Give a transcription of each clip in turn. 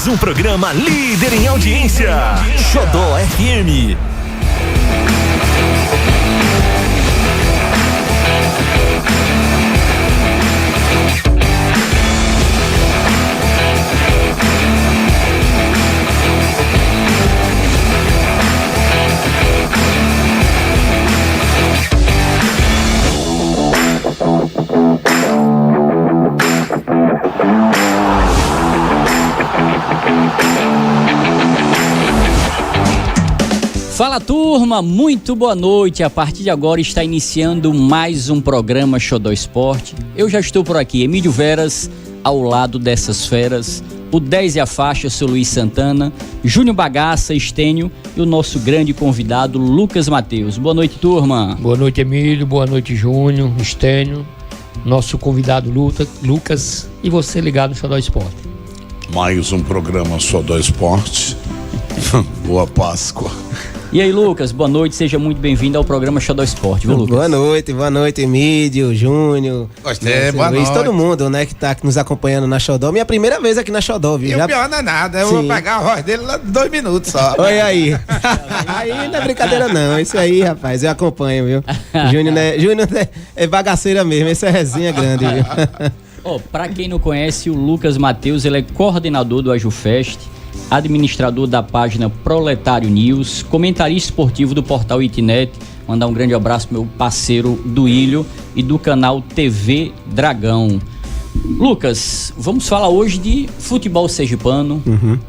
um programa líder em audiência. Xodó FM. Fala turma, muito boa noite. A partir de agora está iniciando mais um programa Xodó Esporte. Eu já estou por aqui, Emílio Veras, ao lado dessas feras, o 10 e a faixa, seu Luiz Santana, Júnior Bagaça, Estênio e o nosso grande convidado, Lucas Matheus. Boa noite, turma. Boa noite, Emílio, boa noite, Júnior, Estênio, nosso convidado Lucas e você ligado no Xodó Esporte. Mais um programa Xodó Esporte. Boa Páscoa. E aí, Lucas, boa noite, seja muito bem-vindo ao programa Xodó Esporte, viu, Lucas? Boa noite, Emílio, Júnior, boa noite. todo mundo, né, que tá nos acompanhando na Xodó. Minha primeira vez aqui na Xodó, viu? E o pior não é nada, eu vou pegar a voz dele lá de 2 minutos só. Olha aí. Aí não é brincadeira não, isso aí, rapaz, eu acompanho, viu? Júnior é bagaceira mesmo, esse é resenha grande, viu? Pra quem não conhece, o Lucas Matheus, ele é coordenador do AjuFest, administrador da página Proletário News, comentarista esportivo do portal Itnet. Mandar um grande abraço pro meu parceiro Duílio e do canal TV Dragão. Lucas, vamos falar hoje de futebol sergipano,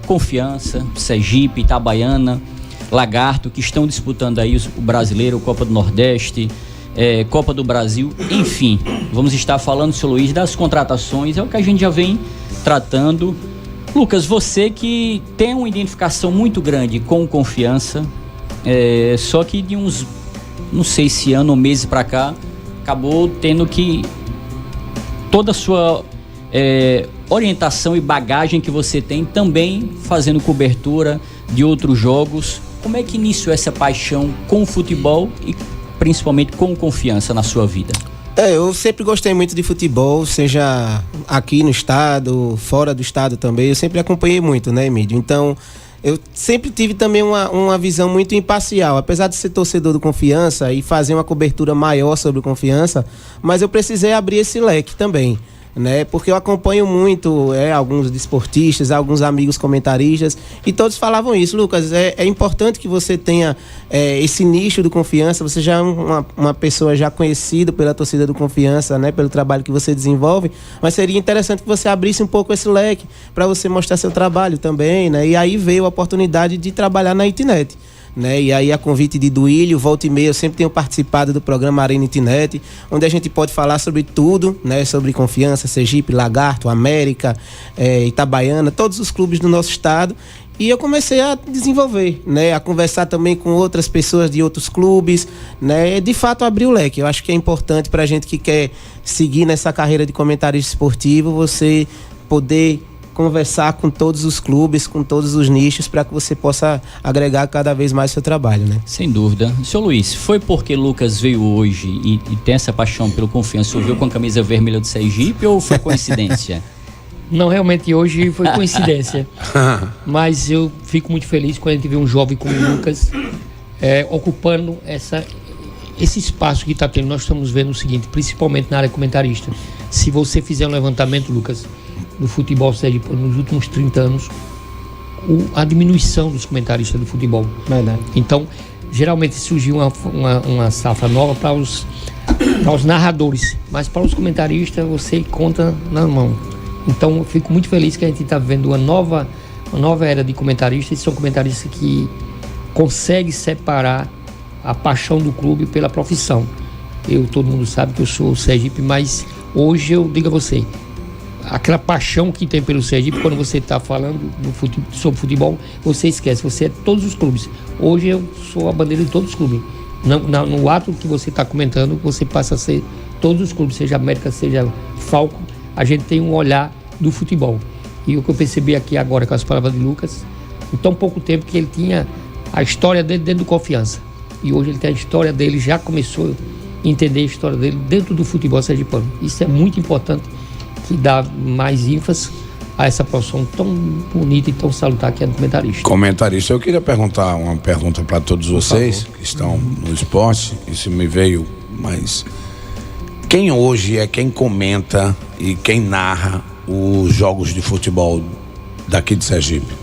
Confiança, Sergipe, Itabaiana, Lagarto, que estão disputando aí o Brasileiro, Copa do Nordeste, Copa do Brasil, enfim. Vamos estar falando, seu Luiz, das contratações, é o que a gente já vem tratando. Lucas, você que tem uma identificação muito grande com Confiança, só que de uns, não sei se ano ou meses pra cá, acabou tendo que toda a sua orientação e bagagem que você tem também fazendo cobertura de outros jogos. Como é que iniciou essa paixão com o futebol e principalmente com Confiança na sua vida? Eu sempre gostei muito de futebol, seja aqui no estado, fora do estado também, eu sempre acompanhei muito, né, Emílio? Então, eu sempre tive também uma visão muito imparcial, apesar de ser torcedor do Confiança e fazer uma cobertura maior sobre o Confiança, mas eu precisei abrir esse leque também, né? Porque eu acompanho muito alguns desportistas, alguns amigos comentaristas, e todos falavam isso. Lucas, é importante que você tenha esse nicho do Confiança, você já é uma pessoa já conhecida pela torcida do Confiança, né? Pelo trabalho que você desenvolve, mas seria interessante que você abrisse um pouco esse leque para você mostrar seu trabalho também, né? E aí veio a oportunidade de trabalhar na Itnet, né? E aí a convite de Duílio, volta e meia, eu sempre tenho participado do programa Arena Itnet, onde a gente pode falar sobre tudo, né? Sobre Confiança, Sergipe, Lagarto, América, Itabaiana, todos os clubes do nosso estado. E eu comecei a desenvolver, né? A conversar também com outras pessoas de outros clubes, né? De fato, abrir o leque. Eu acho que é importante pra gente que quer seguir nessa carreira de comentarista esportivo, você poder conversar com todos os clubes, com todos os nichos, para que você possa agregar cada vez mais seu trabalho, né? Sem dúvida. Seu Luiz, foi porque Lucas veio hoje e tem essa paixão pelo Confiança, ou veio com a camisa vermelha do Sergipe, ou foi coincidência? Não, realmente hoje foi coincidência, mas eu fico muito feliz quando a gente vê um jovem como o Lucas ocupando esse espaço que está tendo. Nós estamos vendo o seguinte, principalmente na área comentarista. Se você fizer um levantamento, Lucas, do futebol sergipano nos últimos 30 anos, a diminuição dos comentaristas do futebol. Verdade. Então, geralmente surgiu uma safra nova para os narradores, mas para os comentaristas você conta na mão. Então, eu fico muito feliz que a gente está vendo uma nova era de comentaristas, e são comentaristas que conseguem separar a paixão do clube pela profissão. Todo mundo sabe que eu sou o Sergipe, mas hoje eu digo a você, aquela paixão que tem pelo Sergipe, quando você está falando sobre futebol, você esquece, você é todos os clubes. Hoje eu sou a bandeira de todos os clubes. No ato que você está comentando, você passa a ser todos os clubes, seja América, seja Falco, a gente tem um olhar do futebol. E o que eu percebi aqui agora com as palavras de Lucas, em tão pouco tempo que ele tinha a história dele dentro do Confiança. E hoje ele tem a história dele, já começou a entender a história dele dentro do futebol sergipano. Isso é muito importante, que dá mais ênfase a essa profissão tão bonita e tão salutar que é do comentarista. Comentarista, eu queria perguntar uma pergunta para todos vocês que estão no esporte, isso me veio, mas quem hoje é quem comenta e quem narra os jogos de futebol daqui de Sergipe?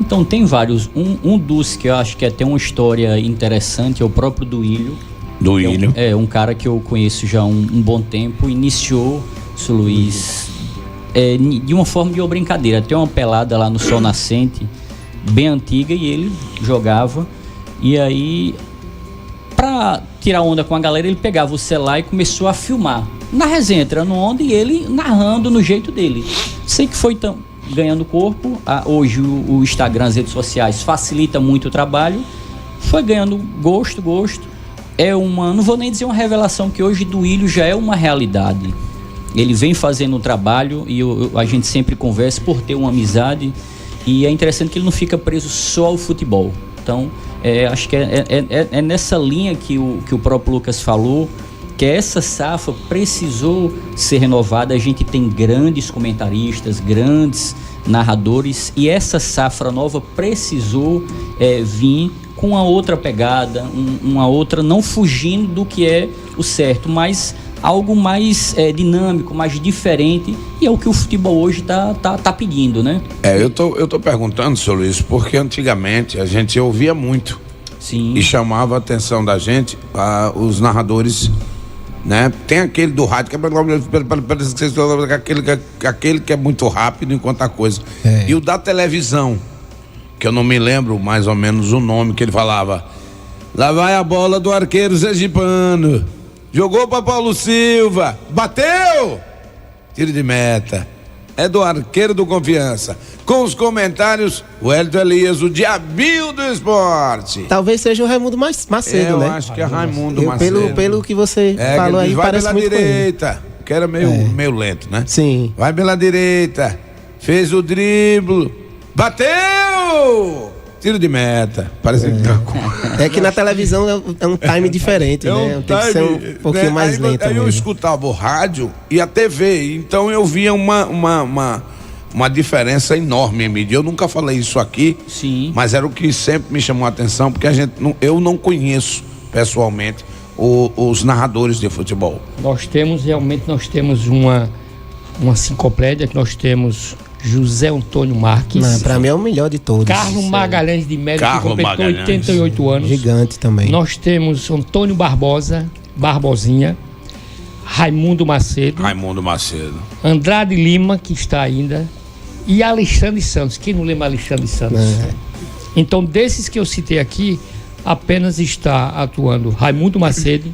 Então tem vários, um dos que eu acho que é até uma história interessante é o próprio Duílio. Duílio. É um cara que eu conheço já há um bom tempo, iniciou, seu Luiz, de uma forma de uma brincadeira. Tem uma pelada lá no Sol Nascente, bem antiga, e ele jogava. E aí, pra tirar onda com a galera, ele pegava o celular e começou a filmar. Na resenha, entrando onda e ele narrando no jeito dele. Sei que foi ganhando corpo. Hoje o Instagram, as redes sociais, facilita muito o trabalho. Foi ganhando gosto. Não vou nem dizer uma revelação, que hoje Duílio já é uma realidade. Ele vem fazendo um trabalho e a gente sempre conversa por ter uma amizade, e é interessante que ele não fica preso só ao futebol. Então, acho que é nessa linha que o próprio Lucas falou, que essa safra precisou ser renovada. A gente tem grandes comentaristas, grandes narradores, e essa safra nova precisou vir com uma outra pegada, uma outra, não fugindo do que é o certo, mas algo mais dinâmico, mais diferente, e é o que o futebol hoje tá pedindo, né? Eu tô perguntando, seu Luiz, porque antigamente a gente ouvia muito. Sim. E chamava a atenção da gente, os narradores, né? Tem aquele do rádio que é aquele que é muito rápido em quanto a coisa. E o da televisão, que eu não me lembro mais ou menos o nome, que ele falava: lá vai a bola do arqueiro sergipano, jogou para Paulo Silva, bateu, tiro de meta, é do arqueiro do Confiança. Com os comentários, o Hélio Elias, o diabinho do esporte. Talvez seja o Raimundo Macedo, né? Eu acho que é Raimundo Macedo. Pelo que você falou aí, vai parece pela muito direita, que era meio lento, né? Sim. Vai pela direita, fez o drible, bateu, tiro de meta. Parece que... É que na televisão é um time diferente, né? Tem que ser um pouquinho mais lento. Aí eu mesmo. escutava o rádio e a TV, então eu via uma diferença enorme, Emílio. Eu nunca falei isso aqui, sim, mas era o que sempre me chamou a atenção, porque eu não conheço pessoalmente os narradores de futebol. Nós temos uma enciclopédia, que nós temos José Antônio Marques. Pra mim é o melhor de todos. Carlos Magalhães de Médio, que completou 88 anos. Gigante também. Nós temos Antônio Barbosinha, Raimundo Macedo, Andrade Lima, que está ainda, e Alexandre Santos. Quem não lembra Alexandre Santos? Então, desses que eu citei aqui, apenas está atuando Raimundo Macedo,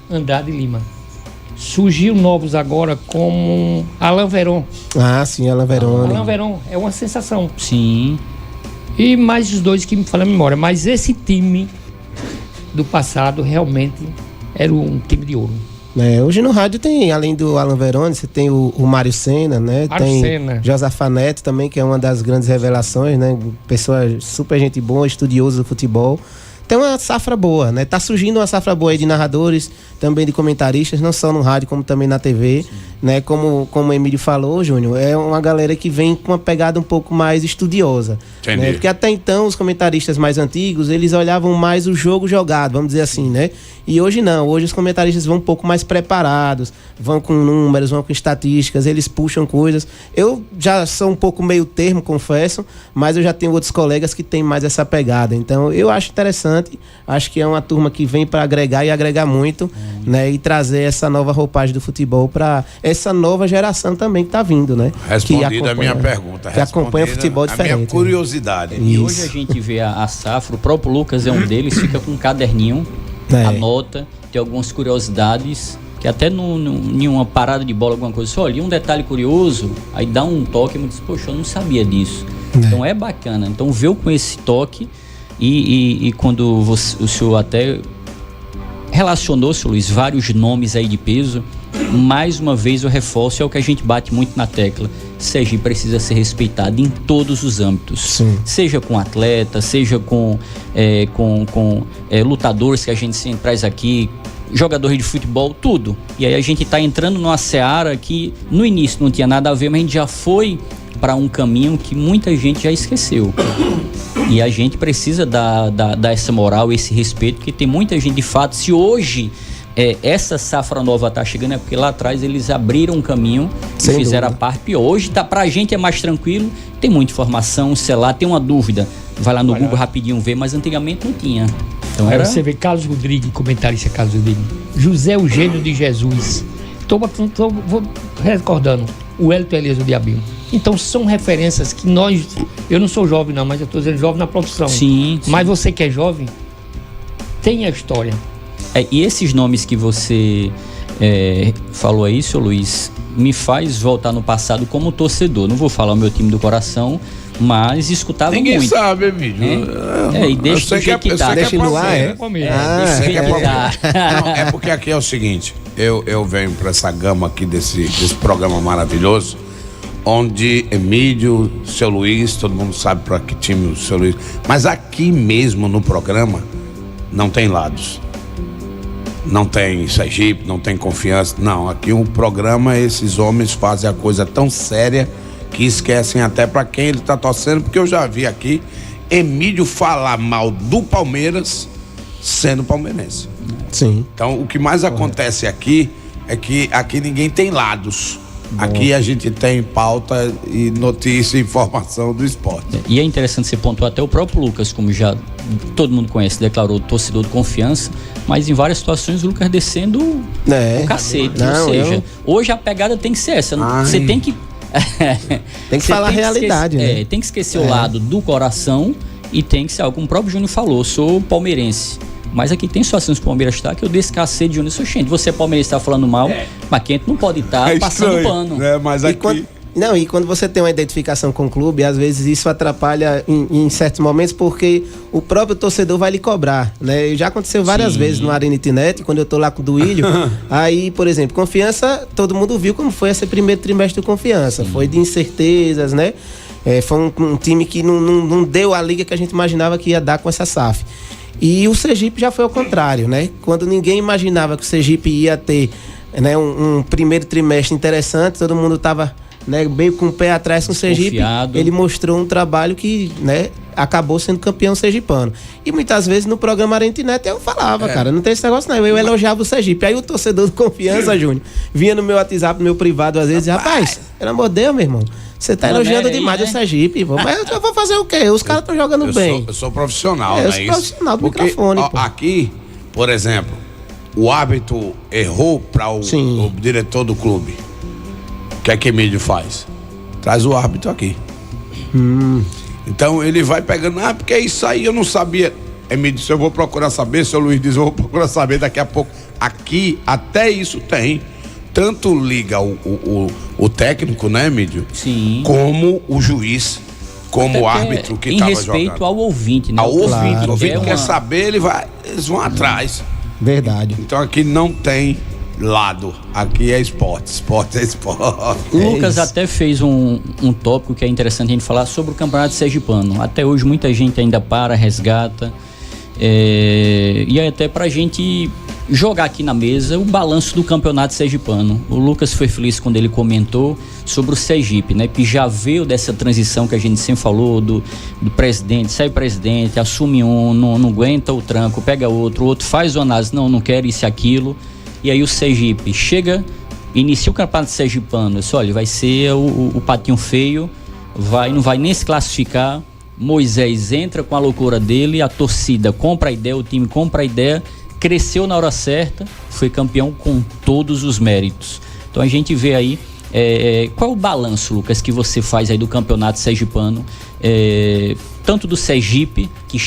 Andrade Lima. Surgiu novos agora, como Alain Veron. Ah, sim, Alain Veron. Alain Veron é uma sensação. Sim. E mais os dois que me falam a memória. Mas esse time do passado realmente era um time de ouro. Hoje no rádio tem, além do Alain Verone, você tem o Mário Senna, né? Tem Josafa Neto também, que é uma das grandes revelações, né? Pessoa super gente boa, estudioso do futebol. Tem uma safra boa, né? Tá surgindo uma safra boa aí de narradores, também de comentaristas, não só no rádio, como também na TV, né? Como o Emílio falou, Júnior, é uma galera que vem com uma pegada um pouco mais estudiosa. Né? Porque até então, os comentaristas mais antigos, eles olhavam mais o jogo jogado, vamos dizer assim, né? E hoje não, hoje os comentaristas vão um pouco mais preparados, vão com números, vão com estatísticas, eles puxam coisas. Eu já sou um pouco meio termo, confesso, mas eu já tenho outros colegas que têm mais essa pegada. Então, eu acho interessante, acho que é uma turma que vem para agregar e agregar muito, né? E trazer essa nova roupagem do futebol para essa nova geração também que tá vindo, né? Respondida a minha pergunta. Que acompanha o futebol diferente. A minha curiosidade. E hoje a gente vê a safra, o próprio Lucas é um deles, fica com um caderninho, anota, tem algumas curiosidades, que até em uma parada de bola, alguma coisa, olha, um detalhe curioso, aí dá um toque e me diz, poxa, eu não sabia disso. Então é bacana. Então veio com esse toque e quando o senhor até relacionou, seu Luiz, vários nomes aí de peso, mais uma vez eu reforço, é o que a gente bate muito na tecla. Sergipe precisa ser respeitado em todos os âmbitos. Sim. Seja com atleta, seja com lutadores que a gente sempre traz aqui, jogadores de futebol, tudo. E aí a gente está entrando numa seara que no início não tinha nada a ver, mas a gente já foi para um caminho que muita gente já esqueceu. E a gente precisa dar essa moral, esse respeito, porque tem muita gente, de fato, se hoje essa safra nova está chegando, é porque lá atrás eles abriram um caminho e fizeram a parte pior. Hoje pra gente é mais tranquilo, tem muita informação, sei lá, tem uma dúvida, vai lá no Google rapidinho ver, mas antigamente não tinha. Então era... Você vê Carlos Rodrigues, comentarista Carlos Rodrigues, José Eugênio de Jesus, vou recordando, o Hélio Elias do Diabinho. Então são referências que eu não sou jovem não, mas eu estou dizendo jovem na profissão. Sim. Mas você que é jovem, tem a história. E esses nomes que você falou aí, seu Luiz, me faz voltar no passado como torcedor. Não vou falar o meu time do coração, mas escutava Ninguém muito. Ninguém sabe, Emílio. E deixa do jeito que tá. Deixa no ar, É porque aqui é o seguinte, eu venho para essa gama aqui desse programa maravilhoso, onde Emílio, seu Luiz, todo mundo sabe para que time o seu Luiz, mas aqui mesmo no programa não tem lados. Não tem Sergipe, não tem confiança. Não, aqui o programa, esses homens fazem a coisa tão séria que esquecem até para quem ele tá torcendo, porque eu já vi aqui Emílio falar mal do Palmeiras sendo palmeirense. Sim. Então o que mais acontece aqui é que aqui ninguém tem lados. Aqui a gente tem pauta e notícia e informação do esporte. E é interessante você pontuar, até o próprio Lucas, como já todo mundo conhece, declarou torcedor de confiança, mas em várias situações o Lucas descendo o cacete. Ou seja, hoje a pegada tem que ser essa. Você tem que... tem que falar a realidade, né? Tem que esquecer o lado do coração e tem que ser algo, como o próprio Júnior falou, sou palmeirense. Mas aqui tem situações que o Palmeiras está que eu desse cacete de Júnior. Sou gente, você palmeirense está falando mal, mas quem não pode estar passando pano. Mas aqui... E quando você tem uma identificação com o clube, às vezes isso atrapalha em certos momentos, porque o próprio torcedor vai lhe cobrar, né? Já aconteceu várias vezes no Arena Internet, quando eu tô lá com o Duílio, aí, por exemplo, Confiança, todo mundo viu como foi esse primeiro trimestre do Confiança, foi de incertezas, né? Foi um time que não deu a liga que a gente imaginava que ia dar com essa SAF. E o Sergipe já foi ao contrário, né? Quando ninguém imaginava que o Sergipe ia ter, né, um primeiro trimestre interessante, todo mundo estava, né, meio com o pé atrás com o Sergipe. Ele mostrou um trabalho que, né, acabou sendo campeão sergipano. E muitas vezes no programa Arentinet eu falava, cara, não tem esse negócio não, eu elogiava o Sergipe. Aí o torcedor do Confiança, Júnior, vinha no meu WhatsApp, no meu privado às vezes, rapaz, pelo amor de Deus, meu irmão, você tá elogiando demais o Sergipe, mas eu vou fazer o quê? Os caras estão jogando bem. Eu sou profissional, né? Eu sou profissional do microfone, pô. Aqui, por exemplo, o árbitro errou para o diretor do clube. O que é que Emílio faz? Traz o árbitro aqui. Então ele vai pegando, porque isso aí eu não sabia. Emílio disse, eu vou procurar saber, seu Luiz diz, eu vou procurar saber daqui a pouco. Aqui, até isso tem. Tanto liga o técnico, né, Emílio? Sim. Como o juiz, como o árbitro que estava jogando. Em respeito ao ouvinte, né? Ao ouvinte. O ouvinte quer saber, eles vão atrás. Verdade. Então aqui não tem lado. Aqui é esporte. Esporte é esporte. O Lucas até fez um tópico que é interessante a gente falar sobre o Campeonato Sergipano. Até hoje muita gente ainda resgata. E até pra gente jogar aqui na mesa o balanço do Campeonato Sergipano. O Lucas foi feliz quando ele comentou sobre o Sergipe, né? Que já veio dessa transição que a gente sempre falou, do presidente, sai presidente, assume não aguenta o tranco, pega outro, o outro faz o análise, não quero isso e aquilo. E aí o Sergipe inicia o Campeonato Sergipano, olha, vai ser o patinho feio, não vai nem se classificar. Moisés entra com a loucura dele, a torcida compra a ideia, o time compra a ideia, cresceu na hora certa, foi campeão com todos os méritos. Então a gente vê aí, qual é o balanço, Lucas, que você faz aí do Campeonato Sergipano, tanto do Sergipe, que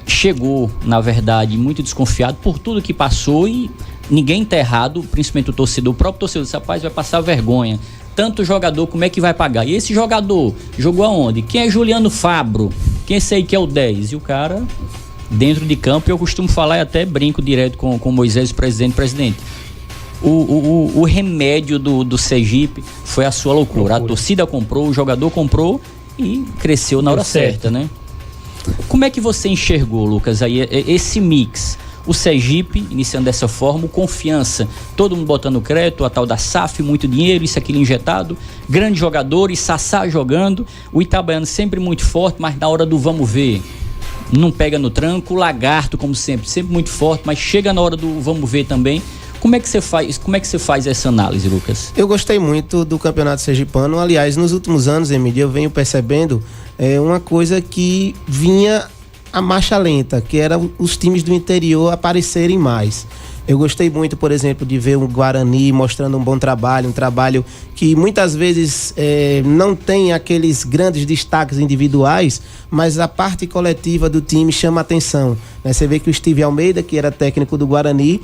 chegou, na verdade, muito desconfiado por tudo que passou e ninguém tá errado, principalmente o próprio torcedor disse, rapaz, vai passar vergonha. Tanto jogador, como é que vai pagar? E esse jogador jogou aonde? Quem é Juliano Fabro? Quem é esse aí que é o 10? E o cara, dentro de campo, eu costumo falar e até brinco direto com o Moisés, presidente. O remédio do Sergipe foi a sua loucura. A torcida comprou, o jogador comprou e cresceu na hora certa, né? Como é que você enxergou, Lucas, aí esse mix? O Sergipe, iniciando dessa forma, o Confiança, todo mundo botando crédito, a tal da SAF, muito dinheiro, isso, aquilo injetado, grandes jogadores, Sassá jogando, o Itabaiana sempre muito forte, mas na hora do vamos ver, não pega no tranco, o Lagarto, como sempre muito forte, mas chega na hora do vamos ver também. Como é que você faz essa análise, Lucas? Eu gostei muito do Campeonato Sergipano. Aliás, nos últimos anos, Emílio, eu venho percebendo uma coisa que vinha a marcha lenta, que era os times do interior aparecerem mais. Eu gostei muito, por exemplo, de ver o Guarani mostrando um bom trabalho, um trabalho que muitas vezes não tem aqueles grandes destaques individuais, mas a parte coletiva do time chama atenção. Você vê que o Steve Almeida, que era técnico do Guarani,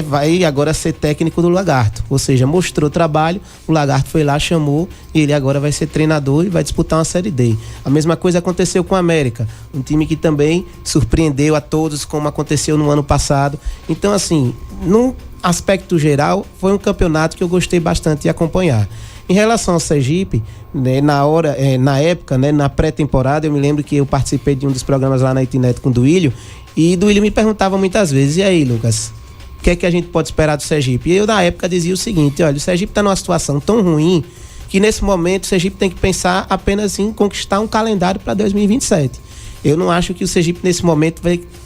vai agora ser técnico do Lagarto, ou seja, mostrou trabalho, o Lagarto foi lá, chamou, e ele agora vai ser treinador e vai disputar uma Série D. A mesma coisa aconteceu com o América, um time que também surpreendeu a todos, como aconteceu no ano passado. Então, assim, num aspecto geral, foi um campeonato que eu gostei bastante de acompanhar. Em relação ao Sergipe, na época, na pré-temporada, eu me lembro que eu participei de um dos programas lá na Itinet com o Duílio, e Duílio me perguntava muitas vezes, e aí, Lucas, o que é que a gente pode esperar do Sergipe? E eu, na época, dizia o seguinte: olha, o Sergipe está numa situação tão ruim que, nesse momento, o Sergipe tem que pensar apenas em conquistar um calendário para 2027. Eu não acho que o Sergipe, nesse momento,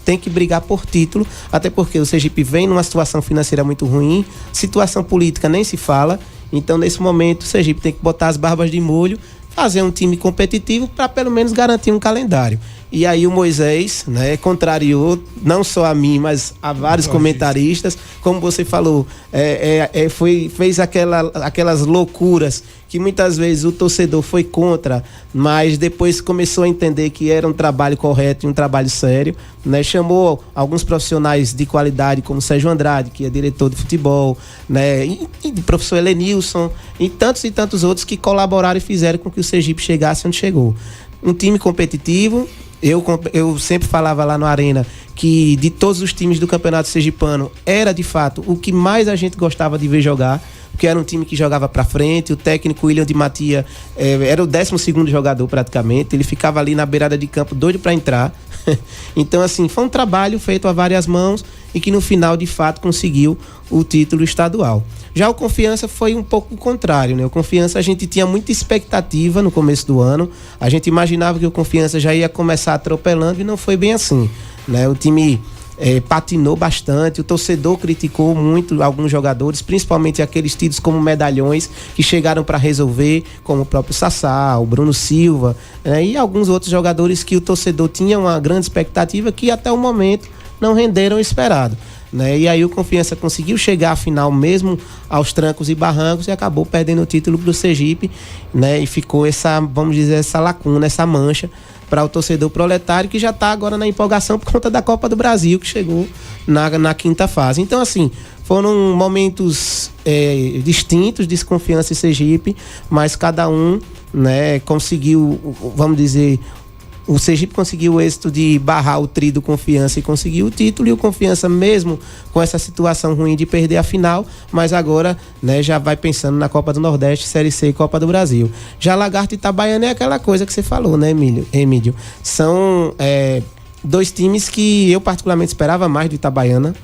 tem que brigar por título, até porque o Sergipe vem numa situação financeira muito ruim, situação política nem se fala. Então, nesse momento, o Sergipe tem que botar as barbas de molho, fazer um time competitivo para, pelo menos, garantir um calendário. E aí o Moisés, contrariou não só a mim, mas a vários comentaristas. Como você falou, fez aquelas loucuras que muitas vezes o torcedor foi contra, mas depois começou a entender que era um trabalho correto e um trabalho sério, chamou alguns profissionais de qualidade, como Sérgio Andrade, que é diretor de futebol, e o professor Helenilson, e tantos outros que colaboraram e fizeram com que o Sergipe chegasse onde chegou. Um time competitivo. Eu sempre falava lá no Arena que, de todos os times do Campeonato Sergipano, era de fato o que mais a gente gostava de ver jogar, porque era um time que jogava pra frente. O técnico William de Matia era o 12º jogador praticamente, ele ficava ali na beirada de campo doido pra entrar. Então, assim, foi um trabalho feito a várias mãos e que no final, de fato, conseguiu o título estadual. Já o Confiança foi um pouco o contrário, O Confiança, a gente tinha muita expectativa no começo do ano, a gente imaginava que o Confiança já ia começar atropelando e não foi bem assim, O time patinou bastante, o torcedor criticou muito alguns jogadores, principalmente aqueles tidos como medalhões, que chegaram para resolver, como o próprio Sassá, o Bruno Silva, e alguns outros jogadores que o torcedor tinha uma grande expectativa que até o momento não renderam o esperado. E aí o Confiança conseguiu chegar à final mesmo aos trancos e barrancos e acabou perdendo o título para o Sergipe, e ficou essa lacuna, essa mancha para o torcedor proletário, que já está agora na empolgação por conta da Copa do Brasil, que chegou na quinta fase. Então, assim, foram momentos distintos de Confiança e Sergipe, mas cada um conseguiu, vamos dizer, o Sergipe conseguiu o êxito de barrar o tri do Confiança e conseguiu o título, e o Confiança, mesmo com essa situação ruim de perder a final, mas agora já vai pensando na Copa do Nordeste, Série C e Copa do Brasil. Já Lagarto e Itabaiana é aquela coisa que você falou, Emílio? São dois times que eu particularmente esperava mais do Itabaiana.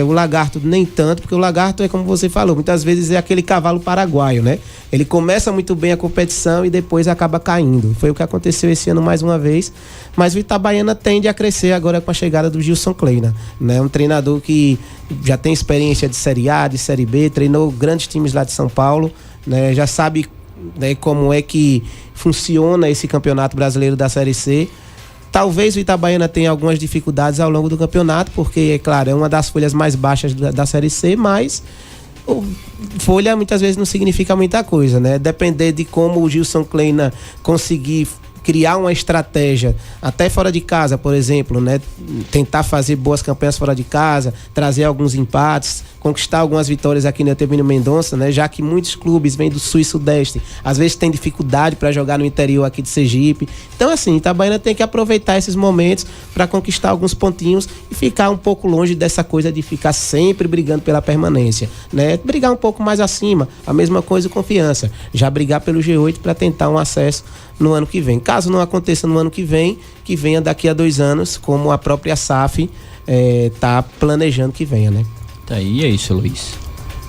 O Lagarto nem tanto, porque o Lagarto é como você falou, muitas vezes é aquele cavalo paraguaio, Ele começa muito bem a competição e depois acaba caindo. Foi o que aconteceu esse ano mais uma vez, mas o Itabaiana tende a crescer agora com a chegada do Gilson Kleina, Um treinador que já tem experiência de Série A, de Série B, treinou grandes times lá de São Paulo, Já sabe como é que funciona esse Campeonato Brasileiro da Série C. Talvez o Itabaiana tenha algumas dificuldades ao longo do campeonato, porque, é claro, é uma das folhas mais baixas da Série C, mas folha muitas vezes não significa muita coisa, Depender de como o Gilson Kleina conseguir criar uma estratégia, até fora de casa, por exemplo, tentar fazer boas campanhas fora de casa, trazer alguns empates, conquistar algumas vitórias aqui no Eutêmio Mendonça, já que muitos clubes vêm do Sul e Sudeste, às vezes tem dificuldade para jogar no interior aqui de Sergipe. Então, assim, Itabaiana tem que aproveitar esses momentos para conquistar alguns pontinhos e ficar um pouco longe dessa coisa de ficar sempre brigando pela permanência, Brigar um pouco mais acima, a mesma coisa o Confiança, já brigar pelo G8 para tentar um acesso no ano que vem. Caso não aconteça no ano que vem, que venha daqui a 2 anos, como a própria SAF está planejando que venha, né? Tá aí, é isso, Luiz.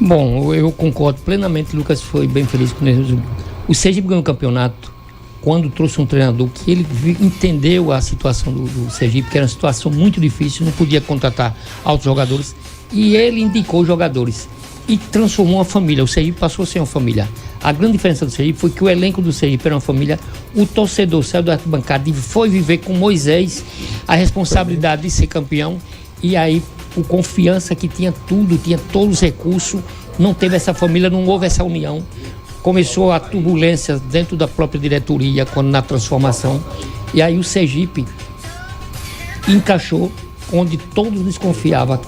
Bom, eu concordo plenamente, Lucas foi bem feliz com o resultado. O Sergipe ganhou o campeonato quando trouxe um treinador que ele entendeu a situação do Sergipe, que era uma situação muito difícil, não podia contratar altos jogadores, e ele indicou jogadores e transformou uma família. O Sergipe passou a ser uma família. A grande diferença do Sergipe foi que o elenco do Sergipe era uma família. O torcedor saiu da arquibancada e foi viver com Moisés a responsabilidade de ser campeão, e aí o Confiança, que tinha tudo, tinha todos os recursos, não teve essa família, não houve essa união. Começou a turbulência dentro da própria diretoria, quando na transformação, e aí o Sergipe encaixou onde todos desconfiavam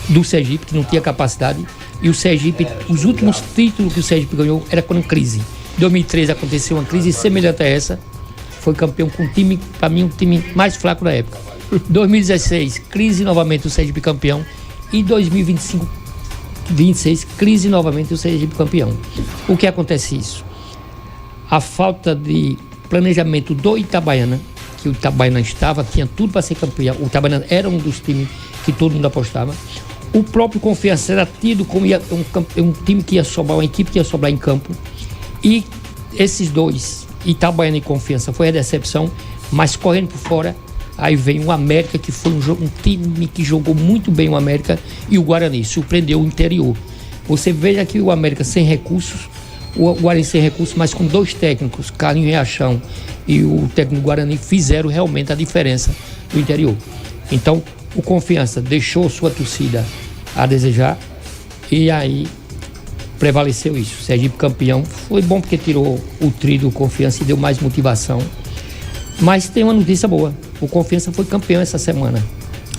do Sergipe, que não tinha capacidade, e o Sergipe, os últimos títulos que o Sergipe ganhou era quando crise. Em 2013 aconteceu uma crise semelhante a essa, foi campeão com um time, para mim, um time mais fraco da época. 2016, crise novamente, o Sergipe campeão, e 2026, crise novamente, o Sergipe campeão. O que acontece isso? A falta de planejamento do Itabaiana, que o Itabaiana tinha tudo para ser campeão. O Itabaiana era um dos times que todo mundo apostava. O próprio Confiança era tido como um time que ia sobrar, uma equipe que ia sobrar em campo. E esses dois, Itabaiana e Confiança, foi a decepção, mas correndo por fora, aí vem o América, que foi um time que jogou muito bem o América, e o Guarani surpreendeu o interior. Você veja que o América sem recursos, o Guarani sem recursos, mas com 2 técnicos, Carlinhos Riachão e o técnico Guarani, fizeram realmente a diferença do interior. Então, o Confiança deixou sua torcida a desejar, e aí prevaleceu isso. O Sergipe campeão foi bom porque tirou o trio do Confiança e deu mais motivação. Mas tem uma notícia boa: o Confiança foi campeão essa semana.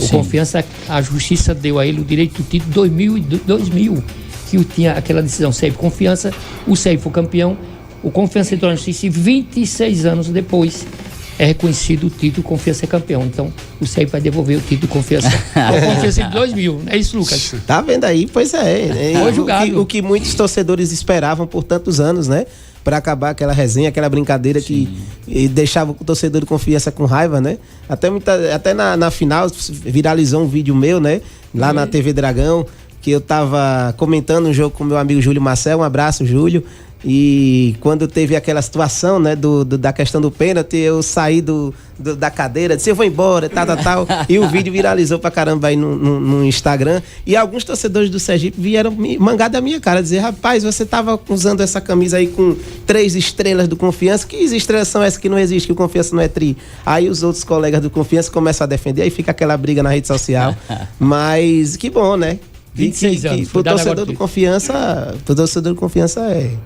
O Confiança, a justiça deu a ele o direito do título 2000, que tinha aquela decisão Sergipe Confiança, o Sergipe foi campeão, o Confiança entrou na justiça e 26 anos depois é reconhecido o título Confiança é campeão. Então o Sergipe vai devolver o título Confiança ao Confiança em 2000. É isso, Lucas? Tá vendo aí? Pois é. Foi julgado. O que muitos torcedores esperavam por tantos anos, né? Para acabar aquela resenha, aquela brincadeira que deixava o torcedor de Confiança com raiva, né? Até na final viralizou um vídeo meu, né? Lá na TV Dragão, que eu tava comentando um jogo com meu amigo Júlio Marcel. Um abraço, Júlio. E quando teve aquela situação, né, da questão do pênalti, eu saí da cadeira, disse, eu vou embora, tal. E o vídeo viralizou pra caramba aí no Instagram. E alguns torcedores do Sergipe vieram me mangar da minha cara, dizer, rapaz, você tava usando essa camisa aí com 3 estrelas do Confiança. Que estrelas são essas que não existem, que o Confiança não é tri? Aí os outros colegas do Confiança começam a defender, aí fica aquela briga na rede social. Mas que bom, né? 26 anos. Pro torcedor do Confiança,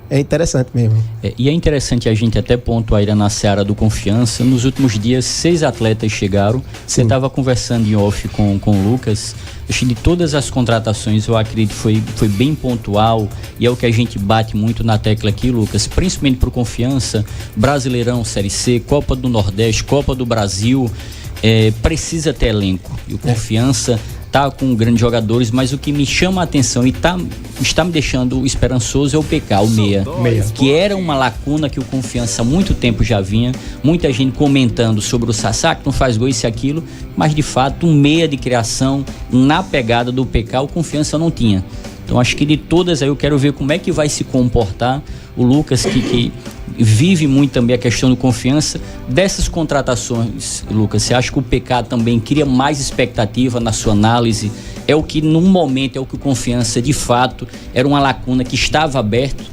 é interessante mesmo. E é interessante a gente até pontuar aí na seara do Confiança. Nos últimos dias, 6 atletas chegaram. Você estava conversando em off com o Lucas. Acho que de todas as contratações, eu acredito que foi bem pontual, e é o que a gente bate muito na tecla aqui, Lucas, principalmente pro Confiança, Brasileirão, Série C, Copa do Nordeste, Copa do Brasil, precisa ter elenco. E o Confiança tá com grandes jogadores, mas o que me chama a atenção e está me deixando esperançoso é o PK, o meia, que era uma lacuna que o Confiança há muito tempo já vinha, muita gente comentando sobre o Sassá, que não faz gol, isso e aquilo, mas de fato um meia de criação na pegada do PK o Confiança não tinha. Então acho que de todas aí eu quero ver como é que vai se comportar o Lucas, que vive muito também a questão do Confiança. Dessas contratações, Lucas, você acha que o PK também cria mais expectativa na sua análise? É o que num momento, é o que o Confiança de fato era uma lacuna que estava aberto?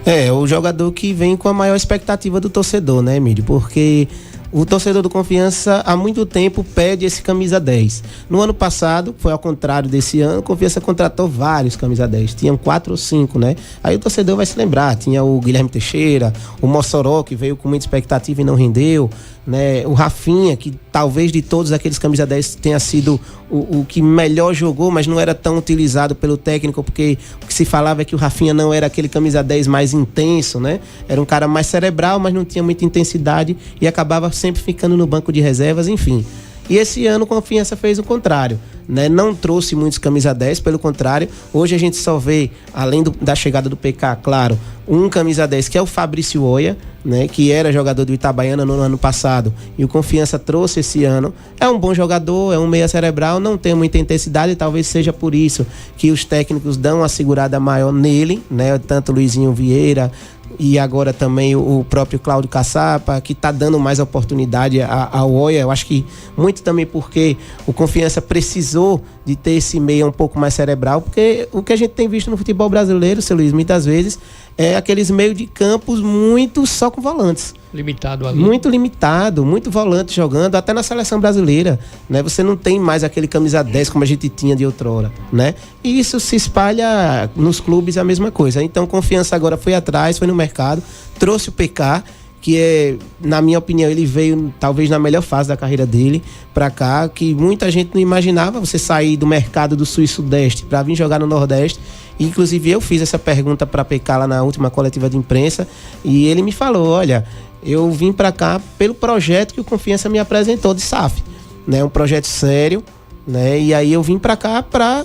É o jogador que vem com a maior expectativa do torcedor, né, Emílio? Porque o torcedor do Confiança há muito tempo pede esse camisa 10. No ano passado, foi ao contrário desse ano, o Confiança contratou vários camisa 10. Tinham 4 ou 5, né? Aí o torcedor vai se lembrar. Tinha o Guilherme Teixeira, o Mossoró, que veio com muita expectativa e não rendeu, né? O Rafinha, que talvez de todos aqueles camisa 10 tenha sido o que melhor jogou, mas não era tão utilizado pelo técnico, porque o que se falava é que o Rafinha não era aquele camisa 10 mais intenso, né? Era um cara mais cerebral, mas não tinha muita intensidade e acabava sempre ficando no banco de reservas, enfim. E esse ano o Confiança fez o contrário, né? Não trouxe muitos camisa 10, pelo contrário, hoje a gente só vê, além da chegada do PK, claro, um camisa 10 que é o Fabrício Oia, né? Que era jogador do Itabaiana no ano passado e o Confiança trouxe esse ano. É um bom jogador, é um meia cerebral, não tem muita intensidade e talvez seja por isso que os técnicos dão uma segurada maior nele, né? Tanto Luizinho Vieira e agora também o próprio Cláudio Caçapa, que está dando mais oportunidade ao Oia. Eu acho que muito também porque o Confiança precisou de ter esse meia um pouco mais cerebral, porque o que a gente tem visto no futebol brasileiro, seu Luiz, muitas vezes é aqueles meios de campos muito só com volantes. Limitado ali. Muito limitado, muito volante jogando, até na seleção brasileira, né? Você não tem mais aquele camisa 10 como a gente tinha de outrora, né? E isso se espalha nos clubes, a mesma coisa. Então, Confiança agora foi atrás, foi no mercado, trouxe o PK, que é, na minha opinião, ele veio talvez na melhor fase da carreira dele pra cá, que muita gente não imaginava você sair do mercado do Sul e Sudeste pra vir jogar no Nordeste. Inclusive eu fiz essa pergunta pra PK lá na última coletiva de imprensa e ele me falou, olha, eu vim pra cá pelo projeto que o Confiança me apresentou de SAF, né? Um projeto sério, né? E aí eu vim pra cá pra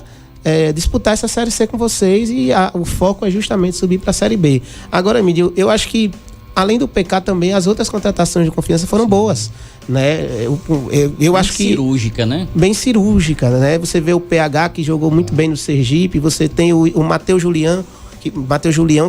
disputar essa Série C com vocês e o foco é justamente subir pra Série B. Agora, Mídio, eu acho que além do PK também, as outras contratações de Confiança foram boas, né? Eu acho que... cirúrgica, né? Bem cirúrgica, né? Você vê o PH, que jogou muito bem no Sergipe, você tem o Matheus Julião,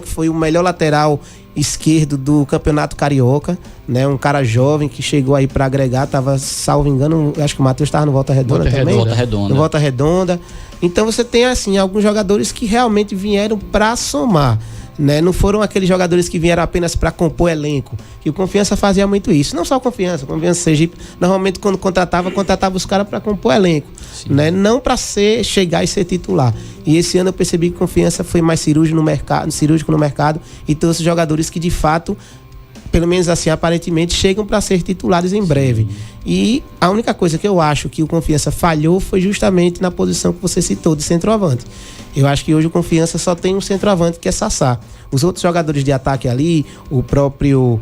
que foi o melhor lateral esquerdo do Campeonato Carioca, né? Um cara jovem que chegou aí para agregar, tava, salvo engano, acho que o Matheus estava no Volta Redonda também. No Volta Redonda. Então você tem, assim, alguns jogadores que realmente vieram para somar, né? Não foram aqueles jogadores que vieram apenas para compor elenco, que o Confiança fazia muito isso. Não só o Confiança Sergipe, normalmente quando contratava os caras para compor elenco, né? Não para chegar e ser titular. E esse ano eu percebi que Confiança foi mais cirúrgico no mercado e trouxe jogadores que de fato, pelo menos assim, aparentemente, chegam para ser titulares em breve. E a única coisa que eu acho que o Confiança falhou foi justamente na posição que você citou, de centroavante. Eu acho que hoje o Confiança só tem um centroavante, que é Sassá. Os outros jogadores de ataque ali, o próprio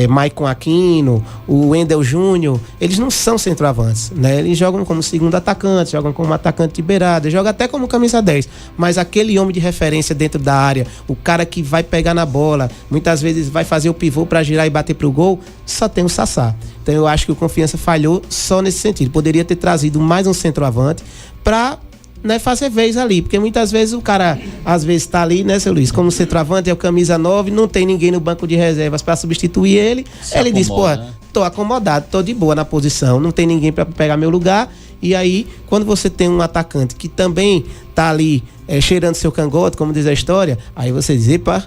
Maicon Aquino, o Wendel Júnior, eles não são centroavantes, né? Eles jogam como segundo atacante, jogam como atacante de beirada, jogam até como camisa 10. Mas aquele homem de referência dentro da área, o cara que vai pegar na bola, muitas vezes vai fazer o pivô para girar e bater pro gol, só tem o Sassá. Então eu acho que o Confiança falhou só nesse sentido. Poderia ter trazido mais um centroavante para, né, fazer vez ali, porque muitas vezes o cara às vezes tá ali, né, seu Luiz, como centroavante, é o camisa 9, não tem ninguém no banco de reservas para substituir ele, ele diz, pô, tô acomodado, tô de boa na posição, não tem ninguém para pegar meu lugar. E aí, quando você tem um atacante que também tá ali cheirando seu cangote, como diz a história, aí você diz, epa,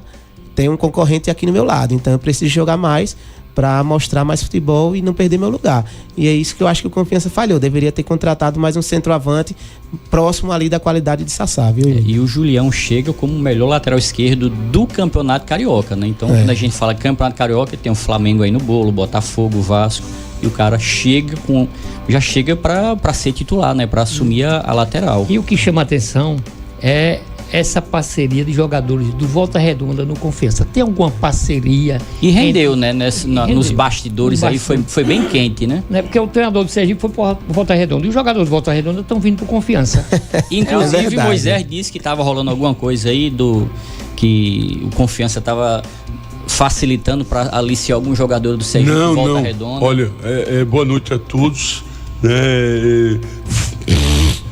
tem um concorrente aqui no meu lado, então eu preciso jogar mais para mostrar mais futebol e não perder meu lugar. E é isso que eu acho que o Confiança falhou. Deveria ter contratado mais um centroavante próximo ali da qualidade de Sassá, viu? E o Julião chega como o melhor lateral esquerdo do Campeonato Carioca, né? Então, quando a gente fala Campeonato Carioca, tem o Flamengo aí no bolo, Botafogo, o Vasco, e o cara já chega para ser titular, né? Para assumir a lateral. E o que chama atenção é essa parceria de jogadores do Volta Redonda no Confiança. Tem alguma parceria? E rendeu, né? Nos bastidores aí foi bem quente, né? Porque o treinador do Sergipe foi pro Volta Redonda e os jogadores do Volta Redonda estão vindo pro Confiança. Inclusive, Moisés disse que estava rolando alguma coisa aí que o Confiança estava facilitando para aliciar algum jogador do Sergipe do Volta Redonda. Olha, boa noite a todos.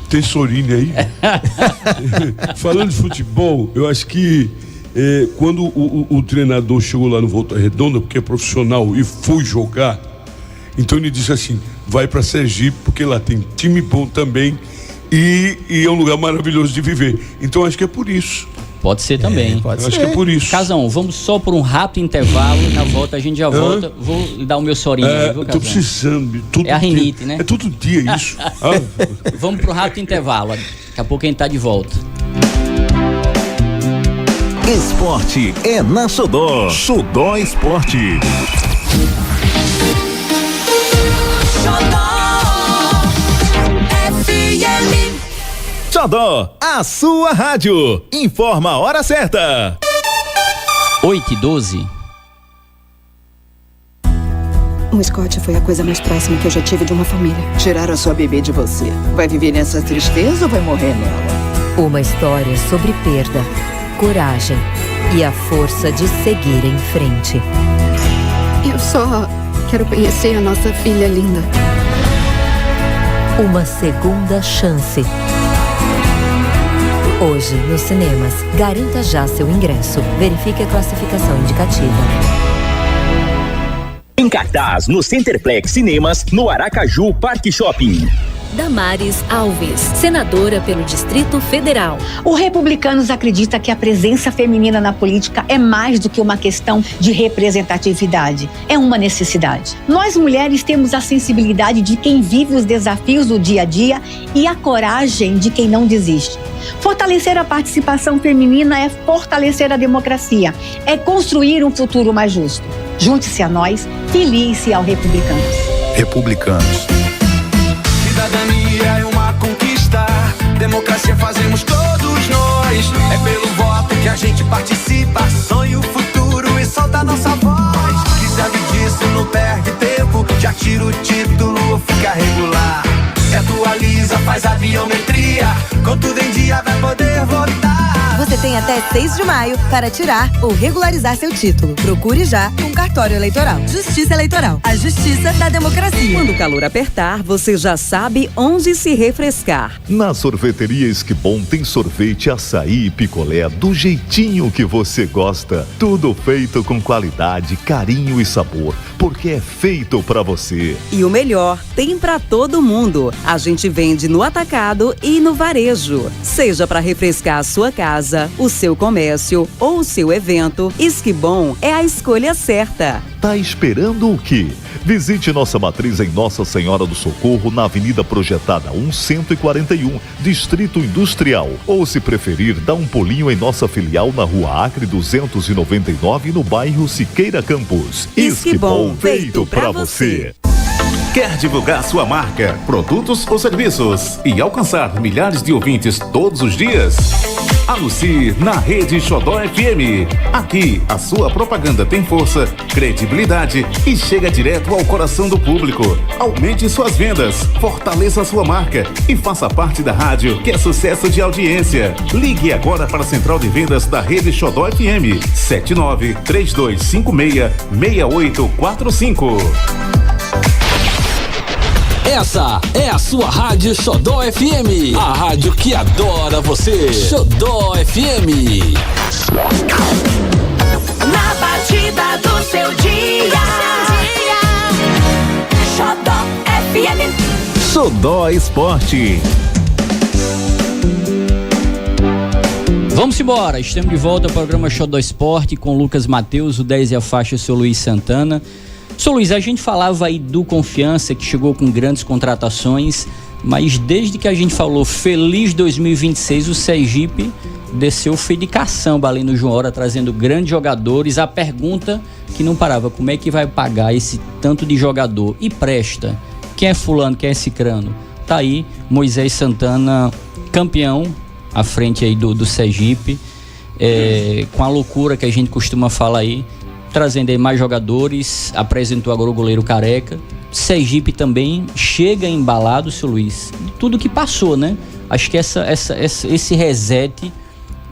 Tem Sorini aí. Falando de futebol, eu acho que quando o treinador chegou lá no Volta Redonda, porque é profissional e foi jogar, então ele disse assim, vai pra Sergipe, porque lá tem time bom também e é um lugar maravilhoso de viver. Então acho que é por isso. Pode ser também. Acho que é por isso. Casão, vamos só por um rápido intervalo. Na volta a gente já volta. Vou dar o meu sorinho aí, viu, Casão? Tô precisando. É a rinite, né? É todo dia isso. Vamos pro rápido intervalo. Daqui a pouco a gente tá de volta. Esporte é na Xodó. Xodó Esporte. Xodó, a sua rádio. Informa a hora certa. 8h12. O Scott foi a coisa mais próxima que eu já tive de uma família. Tiraram a sua bebê de você. Vai viver nessa tristeza ou vai morrer nela? Uma história sobre perda, coragem e a força de seguir em frente. Eu só quero conhecer a nossa filha linda. Uma segunda chance. Hoje, nos cinemas, garanta já seu ingresso. Verifique a classificação indicativa. Em cartaz no Centerplex Cinemas, no Aracaju Parque Shopping. Damares Alves, senadora pelo Distrito Federal. O Republicanos acredita que a presença feminina na política é mais do que uma questão de representatividade, é uma necessidade. Nós mulheres temos a sensibilidade de quem vive os desafios do dia a dia e a coragem de quem não desiste. Fortalecer a participação feminina é fortalecer a democracia, é construir um futuro mais justo. Junte-se a nós, filie-se ao Republicanos. Republicanos. Cidadania é uma conquista, democracia fazemos todos nós. É pelo voto que a gente participa, sonha o futuro e solta nossa voz. Que sabe disso não perde tempo, já tira o título, fica regular. Se atualiza, faz a biometria, com tudo em dia vai poder votar. Você tem até 6 de maio para tirar ou regularizar seu título. Procure já um cartório eleitoral. Justiça Eleitoral, a justiça da democracia. Quando o calor apertar, você já sabe onde se refrescar. Na sorveteria Esquibom tem sorvete, açaí e picolé do jeitinho que você gosta. Tudo feito com qualidade, carinho e sabor, porque é feito pra você. E o melhor, tem pra todo mundo. A gente vende no atacado e no varejo. Seja para refrescar a sua casa, o seu comércio ou o seu evento, Esquibom é a escolha certa. Tá esperando o quê? Visite nossa matriz em Nossa Senhora do Socorro, na Avenida Projetada 141, Distrito Industrial. Ou, se preferir, dá um pulinho em nossa filial na Rua Acre 299, no bairro Siqueira Campos. Esquibom, feito pra você. Quer divulgar sua marca, produtos ou serviços e alcançar milhares de ouvintes todos os dias? Anuncie na Rede Xodó FM. Aqui, a sua propaganda tem força, credibilidade e chega direto ao coração do público. Aumente suas vendas, fortaleça sua marca e faça parte da rádio que é sucesso de audiência. Ligue agora para a Central de Vendas da Rede Xodó FM, 79-3256-6845. Essa é a sua Rádio Xodó FM, a rádio que adora você. Xodó FM. Na batida do seu dia. Xodó FM. Xodó Esporte. Vamos embora, estamos de volta ao programa Xodó Esporte com Lucas Matheus, o 10 e a faixa, o seu Luiz Santana. Sr. Luiz, a gente falava aí do Confiança, que chegou com grandes contratações, mas desde que a gente falou feliz 2026, o Sergipe desceu feio de caçamba ali no João Hora, trazendo grandes jogadores. A pergunta que não parava, como é que vai pagar esse tanto de jogador? E presta, quem é fulano, quem é cicrano? Tá aí, Moisés Santana, campeão, à frente aí do Sergipe, com a loucura que a gente costuma falar aí, trazendo aí mais jogadores, apresentou agora o goleiro Careca. Sergipe também chega embalado, seu Luiz, de tudo que passou, né? Acho que esse reset,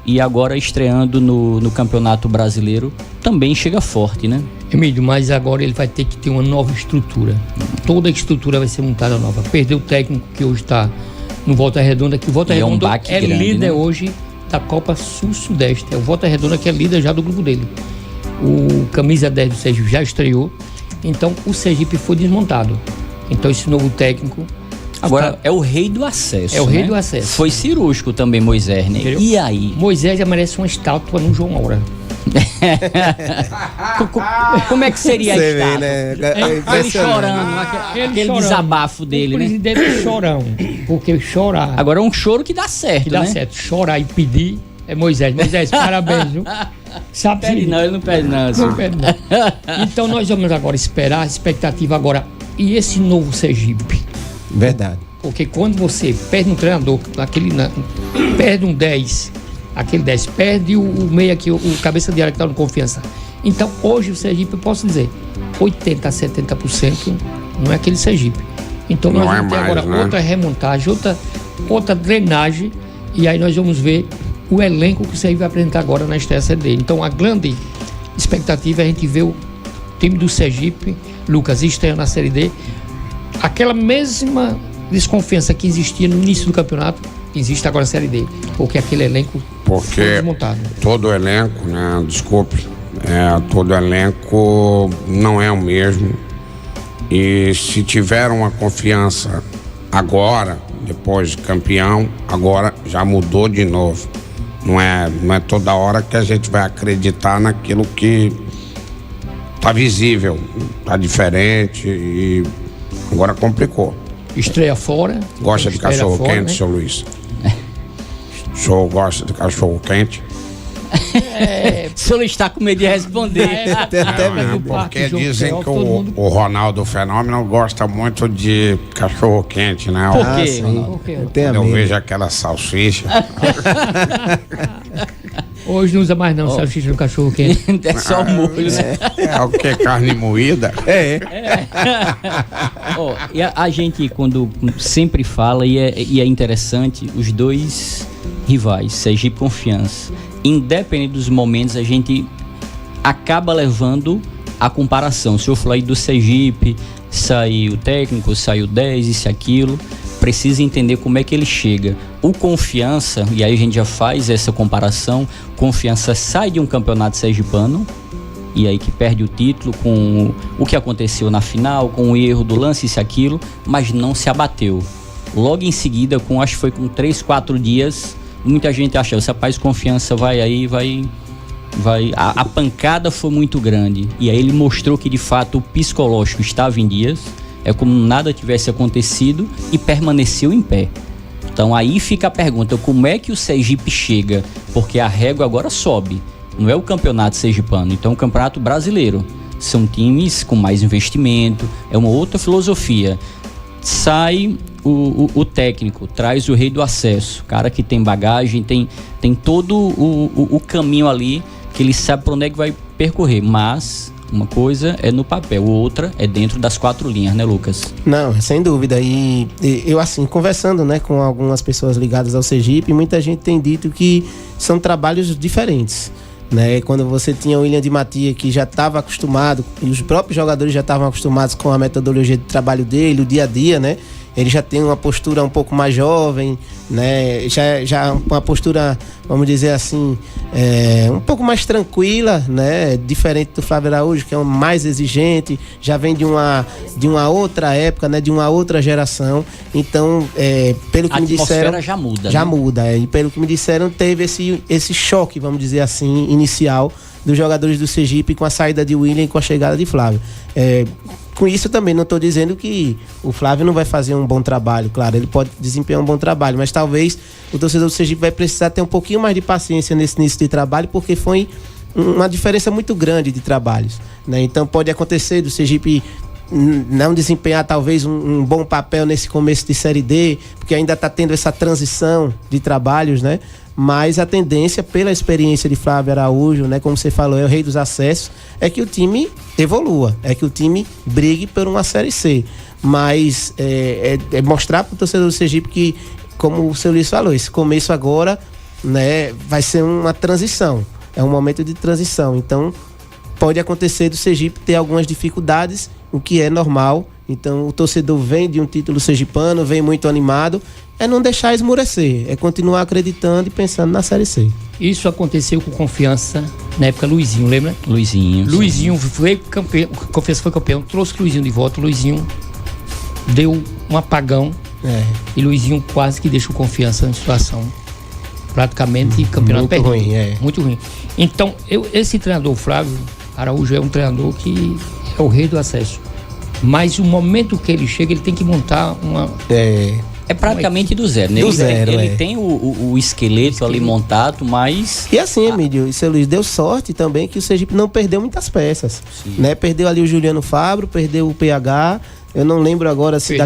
e agora estreando no Campeonato Brasileiro, também chega forte, né? Emílio, mas agora ele vai ter que ter uma nova estrutura. Toda a estrutura vai ser montada nova. Perdeu o técnico que hoje está no Volta Redonda, que o Volta Redonda é grande, líder, né? Hoje da Copa Sul-Sudeste. É o Volta Redonda que é líder já do grupo dele. O camisa 10 do Sergipe já estreou, então o Sergipe foi desmontado. Então esse novo técnico agora é o rei do acesso. É o rei do acesso. Foi cirúrgico também Moisés, né? Entendeu? E aí? Moisés já merece uma estátua no João Hora. Como é que seria a estátua? Né? Ele chorando, aquele desabafo dele, o presidente é chorão, porque chorar. Agora é um choro que dá certo, que dá certo. Chorar e pedir é Moisés. Moisés, parabéns, viu? Sabe, pede não, ele não pede não. Não pede não. Então nós vamos agora esperar, a expectativa agora, e esse novo Sergipe? Verdade. Porque quando você perde um treinador, perde um 10, aquele 10, perde o meia aqui, o cabeça de área que está no Confiança. Então hoje o Sergipe, eu posso dizer, 80% a 70% não é aquele Sergipe. Então nós vamos ter agora outra remontagem, outra drenagem, e aí nós vamos ver o elenco que o Sergipe vai apresentar agora na estreia dele. Então a grande expectativa é a gente ver o time do Sergipe, Lucas, estreando na Série D. Aquela mesma desconfiança que existia no início do campeonato, existe agora na Série D, porque aquele elenco foi desmontado. Todo elenco, né, desculpe, todo elenco não é o mesmo, e se tiver uma confiança agora, depois de campeão, agora já mudou de novo. Não é toda hora que a gente vai acreditar naquilo que tá visível, tá diferente, e agora complicou. Estreia fora. Gosta de cachorro quente, né, seu Luiz? O senhor gosta de cachorro quente? O senhor está com medo de responder. Porque dizem que o Ronaldo Fenômeno gosta muito de cachorro quente, né? Por quê? Quando eu vejo aquela salsicha. Hoje não usa mais não salsicha no cachorro quente. É só o molho, né? É o que? Carne moída? E a gente, quando sempre fala, e é interessante, os dois rivais, Sergipe e Confiança, independente dos momentos, a gente acaba levando a comparação. O senhor falou aí do Sergipe, saiu técnico, saiu 10, isso e aquilo. Precisa entender como é que ele chega. O Confiança, e aí a gente já faz essa comparação, Confiança sai de um campeonato sergipano, e aí que perde o título com o que aconteceu na final, com o erro do lance, isso e aquilo, mas não se abateu. Logo em seguida, acho que foi com 3, 4 dias, muita gente achou, se rapaz, Confiança vai aí, vai. A pancada foi muito grande. E aí ele mostrou que de fato o psicológico estava em dias. É como nada tivesse acontecido e permaneceu em pé. Então aí fica a pergunta, como é que o Sergipe chega? Porque a régua agora sobe. Não é o campeonato sergipano, então é o campeonato brasileiro. São times com mais investimento, é uma outra filosofia. Sai o técnico, traz o rei do acesso, cara que tem bagagem, tem todo o caminho ali, que ele sabe para onde é que vai percorrer, mas uma coisa é no papel, outra é dentro das 4 linhas, né, Lucas? Não, sem dúvida. E eu, assim, conversando, né, com algumas pessoas ligadas ao Sergipe, muita gente tem dito que são trabalhos diferentes, né? Quando você tinha o William de Matia, que já estava acostumado, e os próprios jogadores já estavam acostumados com a metodologia de trabalho dele, o dia a dia, né? Ele já tem uma postura um pouco mais jovem, né? Já uma postura, vamos dizer assim, um pouco mais tranquila, né? Diferente do Flávio Araújo, que é mais exigente, já vem de uma outra época, né? De uma outra geração. Então, pelo que me disseram, a atmosfera já muda. Já né? muda. E pelo que me disseram, teve esse choque, vamos dizer assim, inicial dos jogadores do Sergipe com a saída de William e com a chegada de Flávio. Com isso também não estou dizendo que o Flávio não vai fazer um bom trabalho, claro, ele pode desempenhar um bom trabalho, mas talvez o torcedor do Sergipe vai precisar ter um pouquinho mais de paciência nesse início de trabalho, porque foi uma diferença muito grande de trabalhos, né? Então pode acontecer do Sergipe não desempenhar talvez um bom papel nesse começo de Série D, porque ainda está tendo essa transição de trabalhos, né? Mas a tendência, pela experiência de Flávio Araújo, né, como você falou, é o rei dos acessos, é que o time evolua, é que o time brigue por uma Série C. Mas é mostrar para o torcedor do Sergipe que, como o seu Luiz falou, esse começo agora, né, vai ser uma transição, é um momento de transição. Então, pode acontecer do Sergipe ter algumas dificuldades, o que é normal. Então, o torcedor vem de um título sergipano, vem muito animado, é não deixar esmorecer, é continuar acreditando e pensando na Série C. Isso aconteceu com Confiança na época Luizinho, lembra? Luizinho foi campeão, Confiança foi campeão, trouxe o Luizinho de volta, o Luizinho deu um apagão e Luizinho quase que deixou Confiança em situação praticamente campeonato perdido. Muito ruim. Então, esse treinador, Flávio Araújo, é um treinador que é o rei do acesso. Mas o momento que ele chega, ele tem que montar uma... É praticamente do zero, né? Ele tem o esqueleto ali montado, mas... E assim, Emílio e seu Luiz, deu sorte também que o Sergipe não perdeu muitas peças, né? Perdeu ali o Juliano Fabro, perdeu o PH, eu não lembro agora se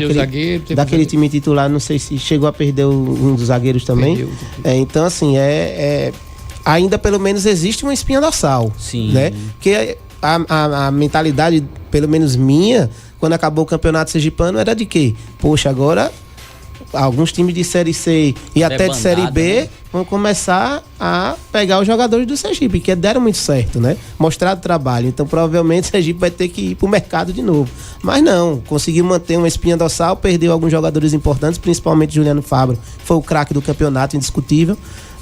daquele time titular, não sei se chegou a perder um dos zagueiros também. Então, assim, ainda pelo menos existe uma espinha dorsal, né? Que a mentalidade, pelo menos minha, quando acabou o campeonato sergipano, era de quê? Poxa, agora alguns times de Série C e até de Série B, né, vão começar a pegar os jogadores do Sergipe, que deram muito certo, né? Mostrado trabalho. Então, provavelmente, o Sergipe vai ter que ir pro mercado de novo. Mas não, conseguiu manter uma espinha dorsal, perdeu alguns jogadores importantes, principalmente Juliano Fabro, que foi o craque do campeonato, indiscutível,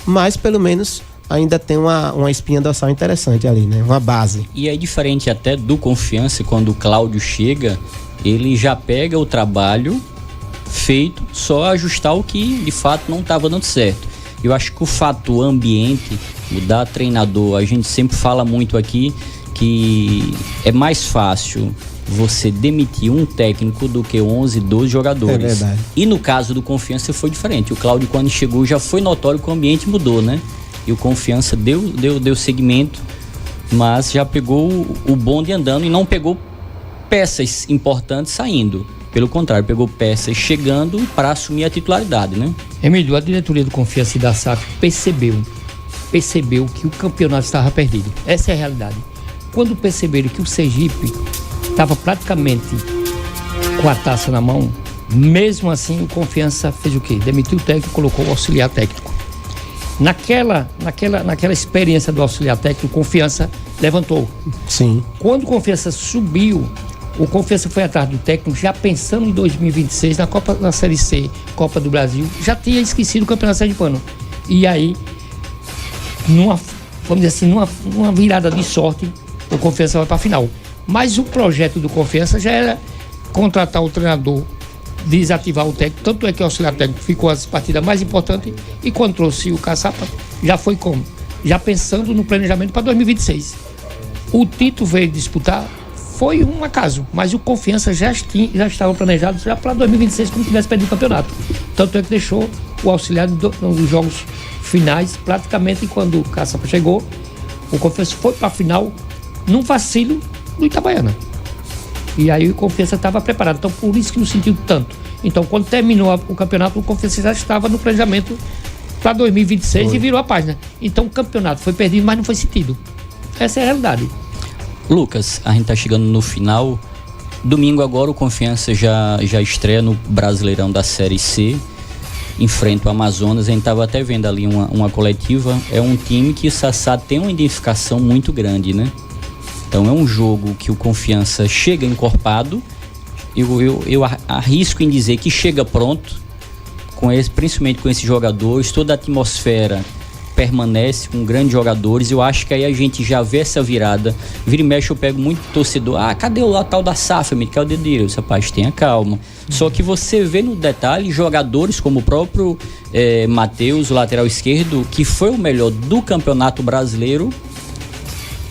mas pelo menos ainda tem uma espinha dorsal interessante ali, né? Uma base. E é diferente até do Confiança, quando o Cláudio chega, ele já pega o trabalho feito, só ajustar o que de fato não estava dando certo. Eu acho que o fator ambiente, mudar treinador, a gente sempre fala muito aqui que é mais fácil você demitir um técnico do que 11, 12 jogadores. É verdade. E no caso do Confiança foi diferente. O Cláudio, quando chegou, já foi notório que o ambiente mudou, né? E o Confiança deu seguimento, mas já pegou o bonde andando e não pegou peças importantes saindo. Pelo contrário, pegou peças chegando para assumir a titularidade, né? Emílio, a diretoria do Confiança e da SAF percebeu que o campeonato estava perdido. Essa é a realidade. Quando perceberam que o Sergipe estava praticamente com a taça na mão, mesmo assim o Confiança fez o quê? Demitiu o técnico e colocou o auxiliar técnico. Naquela experiência do auxiliar técnico, o Confiança levantou. Sim. Quando o Confiança subiu, o Confiança foi atrás do técnico, já pensando em 2026, na Série C, Copa do Brasil, já tinha esquecido o Campeonato Sergipano. E aí, vamos dizer assim, numa virada de sorte, o Confiança vai para a final. Mas o projeto do Confiança já era contratar o treinador, desativar o técnico, tanto é que o auxiliar técnico ficou as partidas mais importantes, e quando trouxe o Caçapa, já foi como? Já pensando no planejamento para 2026. O Tito veio disputar, foi um acaso, mas o Confiança já estava planejado já para 2026, como tivesse perdido o campeonato. Tanto é que deixou o auxiliar nos jogos finais, praticamente quando o Caçapa chegou, o Confiança foi para a final num vacilo do Itabaiana. E aí o Confiança estava preparado, então por isso que não sentiu tanto. Então quando terminou o campeonato, o Confiança já estava no planejamento para 2026 e virou a página. Então o campeonato foi perdido, mas não foi sentido. Essa é a realidade. Lucas, a gente tá chegando no final. Domingo agora o Confiança já estreia no Brasileirão da Série C, enfrenta o Amazonas. A gente tava até vendo ali uma coletiva. É um time que o Sassá tem uma identificação muito grande, né? Então é um jogo que o Confiança chega encorpado. Eu arrisco em dizer que chega pronto, principalmente com esses jogadores, toda a atmosfera permanece com grandes jogadores. Eu acho que aí a gente já vê essa virada. Vira e mexe, eu pego muito torcedor. Cadê o tal da SAF, amigo? Que é o Dediro? Rapaz, tenha calma. Só que você vê no detalhe jogadores como o próprio Matheus, o lateral esquerdo, que foi o melhor do Campeonato Brasileiro,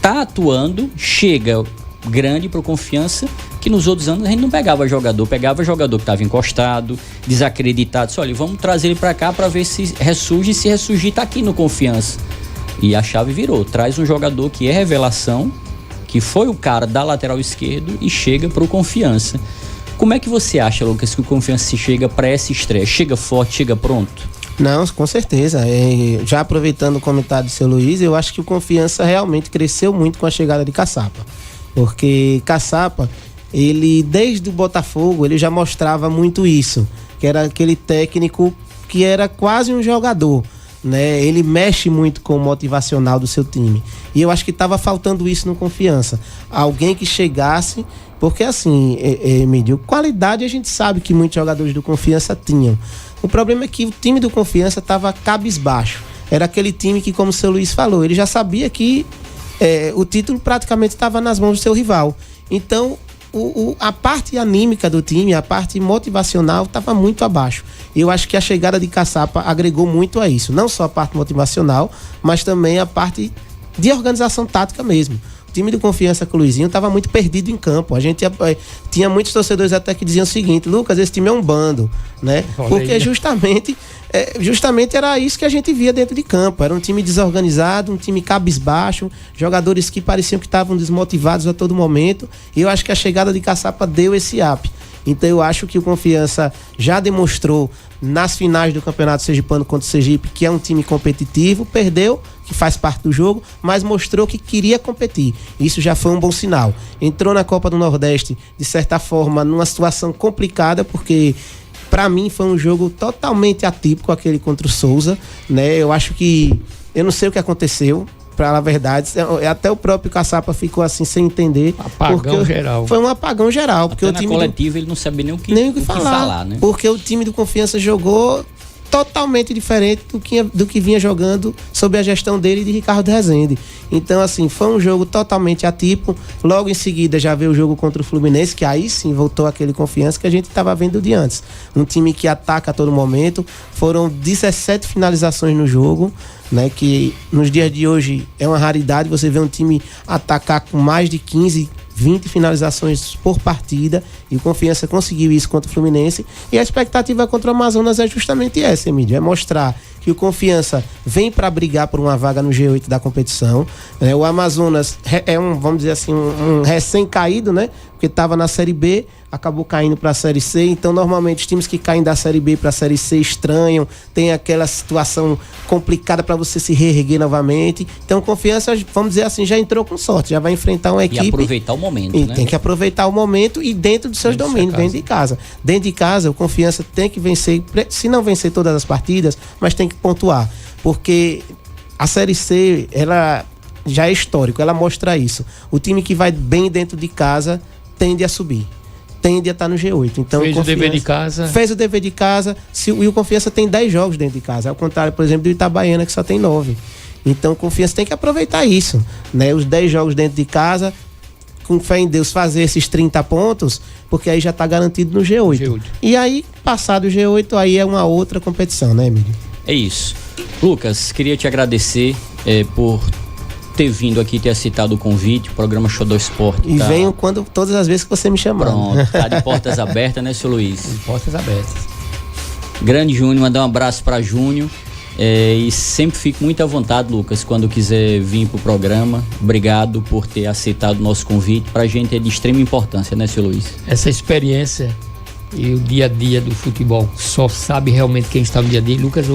tá atuando, chega grande pro Confiança, que nos outros anos a gente não pegava jogador que estava encostado, desacreditado. Olha, vamos trazer ele para cá para ver se ressurge, se ressurgir tá aqui no Confiança. E a chave virou, traz um jogador que é revelação, que foi o cara da lateral esquerdo e chega pro Confiança. Como é que você acha, Lucas, que o Confiança chega para essa estreia? Chega forte, chega pronto? Não, com certeza. Já aproveitando o comentário do seu Luiz, eu acho que o Confiança realmente cresceu muito com a chegada de Caçapa. Porque Caçapa, ele desde o Botafogo, ele já mostrava muito isso, que era aquele técnico que era quase um jogador, né? Ele mexe muito com o motivacional do seu time. E eu acho que estava faltando isso no Confiança. Alguém que chegasse, porque assim, Emílio, qualidade a gente sabe que muitos jogadores do Confiança tinham. O problema é que o time do Confiança estava cabisbaixo. Era aquele time que, como o seu Luiz falou, ele já sabia que o título praticamente estava nas mãos do seu rival. Então, a parte anímica do time, a parte motivacional estava muito abaixo. Eu acho que a chegada de Caçapa agregou muito a isso. Não só a parte motivacional, mas também a parte de organização tática mesmo. O time do Confiança com o Luizinho estava muito perdido em campo. A gente tinha muitos torcedores até que diziam o seguinte: Lucas, esse time é um bando, né? Porque justamente era isso que a gente via dentro de campo. Era um time desorganizado, um time cabisbaixo, jogadores que pareciam que estavam desmotivados a todo momento. E eu acho que a chegada de Caçapa deu esse up. Então eu acho que o Confiança já demonstrou nas finais do Campeonato Sergipano contra o Sergipe, que é um time competitivo, perdeu, que faz parte do jogo, mas mostrou que queria competir. Isso já foi um bom sinal. Entrou na Copa do Nordeste, de certa forma, numa situação complicada, porque para mim foi um jogo totalmente atípico, aquele contra o Souza, né? Eu acho que, eu não sei o que aconteceu, pra falar a verdade, até o próprio Caçapa ficou assim sem entender. Apagão geral. Foi um apagão geral. Porque até o time na coletiva ele não sabia nem o que falar, né? Porque o time do Confiança jogou totalmente diferente do que vinha jogando sob a gestão dele e de Ricardo Rezende. Então, assim, foi um jogo totalmente atípico. Logo em seguida já veio o jogo contra o Fluminense, que aí sim voltou aquele Confiança que a gente estava vendo de antes. Um time que ataca a todo momento. Foram 17 finalizações no jogo, né? Que nos dias de hoje é uma raridade você ver um time atacar com mais de 15, 20 finalizações por partida, e o Confiança conseguiu isso contra o Fluminense, e a expectativa contra o Amazonas é justamente essa, Emílio, é mostrar que o Confiança vem para brigar por uma vaga no G8 da competição. O Amazonas é vamos dizer assim, um recém-caído, né? Porque estava na Série B, acabou caindo para a Série C. Então, normalmente, os times que caem da Série B para a Série C estranham, tem aquela situação complicada para você se reerguer novamente. Então, Confiança, vamos dizer assim, já entrou com sorte, já vai enfrentar uma equipe. E aproveitar o momento, e né? tem que aproveitar o momento e dentro dos seus domínios, dentro de casa. Dentro de casa, o Confiança tem que vencer, se não vencer todas as partidas, mas tem que pontuar. Porque a Série C, ela já é histórico, ela mostra isso. O time que vai bem dentro de casa tende a subir, tende a estar no G8. Então, fez o dever de casa. Fez o dever de casa, e o Confiança tem 10 jogos dentro de casa, ao contrário, por exemplo, do Itabaiana, que só tem 9. Então, o Confiança tem que aproveitar isso, né? Os 10 jogos dentro de casa, com fé em Deus, fazer esses 30 pontos, porque aí já está garantido no G8. E aí, passado o G8, aí é uma outra competição, né, Emílio? É isso. Lucas, queria te agradecer por ter vindo aqui, ter aceitado o convite, o programa Xodó Esporte. E venho todas as vezes que você me chamar. Pronto, tá de portas abertas, né, seu Luiz? De portas abertas. Grande Júnior, mandar um abraço para Júnior. E sempre fico muito à vontade, Lucas, quando quiser vir pro programa. Obrigado por ter aceitado o nosso convite. Pra gente é de extrema importância, né, seu Luiz? Essa experiência e o dia a dia do futebol só sabe realmente quem está no dia a dia. Lucas,